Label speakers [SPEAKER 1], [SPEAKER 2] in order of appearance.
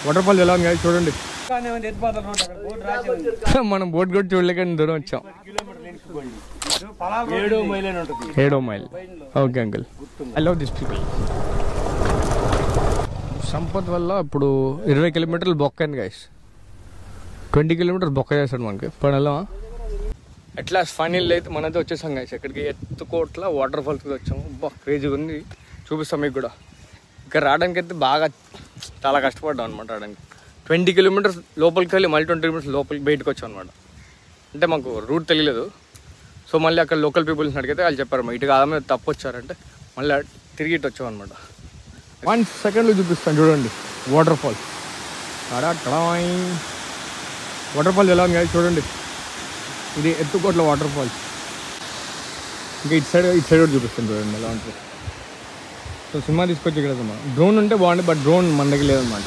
[SPEAKER 1] Water falls ఎలా ఉంది చూడండి. మనం బోట్ కూడా చూడలేక దూరం వచ్చాం. 7 mile. Okay uncle, I love this people. Sampath వల్ల ఇప్పుడు 20 కిలోమీటర్లు బొక్క అయింది గైస్. 20 కిలోమీటర్స్ బొక్క చేస్తాడు మనకి. ఇప్పుడు ఎలా ఎట్లా ఫైనల్ అయితే మనైతే వచ్చేసాం గైస్. ఎక్కడికి ఎత్తుకోట్ల వాటర్ ఫాల్స్కి వచ్చాము. క్రేజీగా ఉంది, చూపిస్తాం మీకు కూడా. ఇక్కడ రావడానికి అయితే బాగా చాలా కష్టపడ్డాం అనమాట. రావడానికి 20 కిలోమీటర్స్ లోపలికి వెళ్ళి మళ్ళీ 20 కిలోమీటర్స్ లోపలికి బయటకు వచ్చాం అనమాట. అంటే మాకు రూట్ తెలియలేదు. సో మళ్ళీ అక్కడ లోకల్ పీపుల్స్ని అడిగితే వాళ్ళు చెప్పారు ఇటు కాదమే తప్పు వచ్చారంటే మళ్ళీ తిరిగి ఇటు వచ్చాం అనమాట. 1 సెకండ్లో చూపిస్తాను చూడండి వాటర్ ఫాల్. వాటర్ ఫాల్స్ ఎలా ఉంది చూడండి. ఇది ఎత్తుకోట్ల వాటర్ ఫాల్స్. ఇంకా ఇటు సైడ్ కూడా చూపిస్తాను చూడండి ఎలా ఉంటుంది. సో సినిమా తీసుకొచ్చి ఇక్కడ డ్రోన్ ఉంటే బాగుంది, బట్ డ్రోన్ మన దగ్గర లేదనమాట.